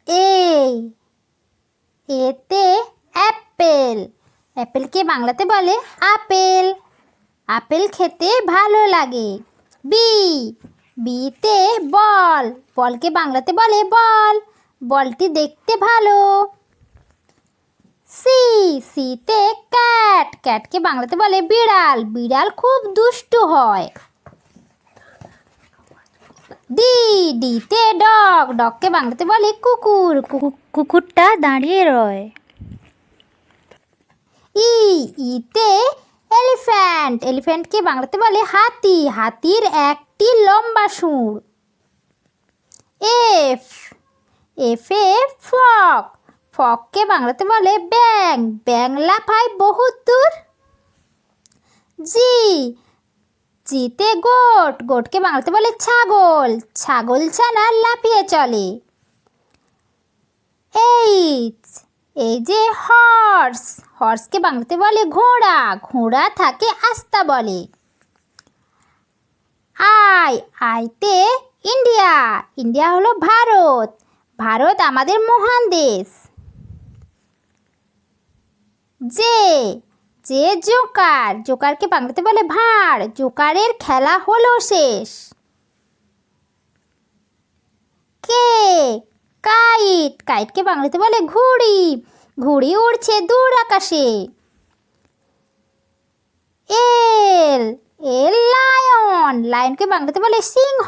এ এতে অ্যাপেল। অ্যাপেলকে বাংলাতে বলে আপেল। আপেল খেতে ভালো লাগে। বি বিতে বল। বলকে বাংলাতে বলে বল। বলটি দেখতে ভালো। সিতে ক্যাট। ক্যাটকে বাংলাতে বলে বিড়াল। বিড়াল খুব দুষ্টু হয়। ডিতে ডগ। ডগকে বাংলাতে বলে কুকুর। কুকুরটা দাঁড়িয়ে রয়। ইতে এলিফ্যান্ট। এলিফ্যান্টকে বাংলাতে বলে হাতি। হাতির একটি লম্বা সুর। এফে ফ্রগ। ফ্রগকে বাংলাতে বলে ব্যাঙ। ব্যাঙ লাফায় বহুত দূর। জিতে গোট। গোটকে বাংলাতে বলে ছাগল। ছাগল ছানা লাফিয়ে চলে। এই যে হর্স। হর্সকে বাংলাতে বলে ঘোড়া। ঘোড়া থাকে আস্তা বলে। আইতে ইন্ডিয়া। ইন্ডিয়া হলো ভারত। ভারত আমাদের মহান দেশ। যে জোকার। জোকারকে বাংলাতে বলে ভাঁড়। জোকারের খেলা হলো শেষ। কাইট। কাইটকে বাংলাতে বলে ঘুড়ি। ঘুড়ি উড়ছে দূর আকাশে। লায়ন। লায়নকে বাংলাতে বলে সিংহ।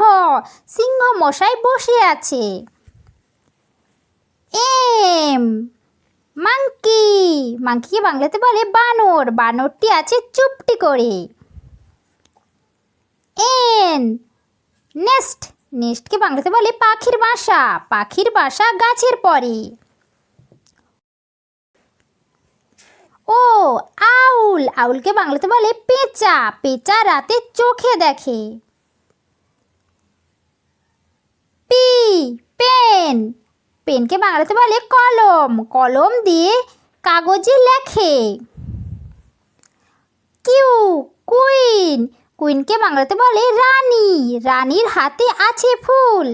সিংহ মশাই বসে আছে। মাংকি। মাংকিকে বাংলাতে বলে বানর। বানরটি আছে চুপটি করে। নেস্ট। নেস্টকে বাংলাতে বলে পাখির বাসা। পাখির বাসা গাছের পরে। আউল। আউলকে বাংলাতে বলে পেঁচা। পেঁচা রাতে চোখে দেখে। পেন। পেনকে বাংলাতে বলে কলম। কলম দিয়ে কাগজে লেখে। কুইন। কুইনকে বাংলাতে বলে রানী। রানীর হাতে আছে ফুল।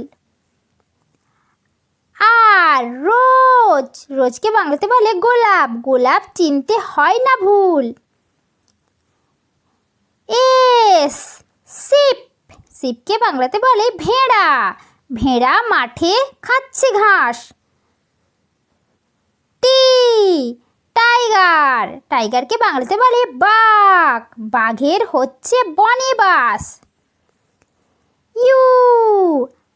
রোজ। রোজকে বাংলাতে বলে গোলাপ। গোলাপ চিনতে হয় না ভুল। শিপ। শিপকে বাংলাতে বলে ভেড়া। ভেড়া মাঠে খাচ্ছে ঘাস। টাইগার। টাইগারকে বাংলাতে বলে বাঘ। বাঘের হচ্ছে বনে বাস।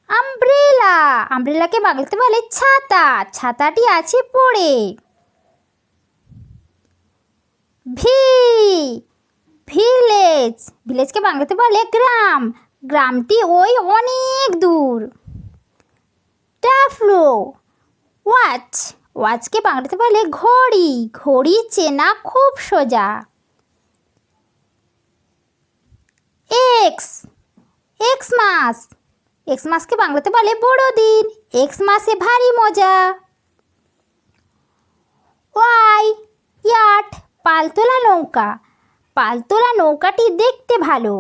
আমব্রেলা। আমব্রেলাকে বাংলাতে বলে ছাতা। ছাতাটি আছে পড়ে। ভিলেজ। ভিলেজকে বাংলাতে বলে গ্রাম। গ্রামটি ওই অনেক দূর। ওয়াচ। ওয়াচকে বাংলাতে বলে ঘড়ি। ঘড়ি চেনা খুব সোজা। এক্সমাস। এক্সমাসকে বাংলাতে বলে বড়দিন। এক্স মাসে ভারী মজা। ইয়াট। পালতোলা নৌকা। পালতোলা নৌকাটি দেখতে ভালো।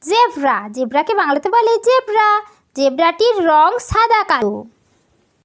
জেব্রা। জেব্রাকে বাংলাতে বলে জেব্রা। জেব্রাটির রং সাদা কালো।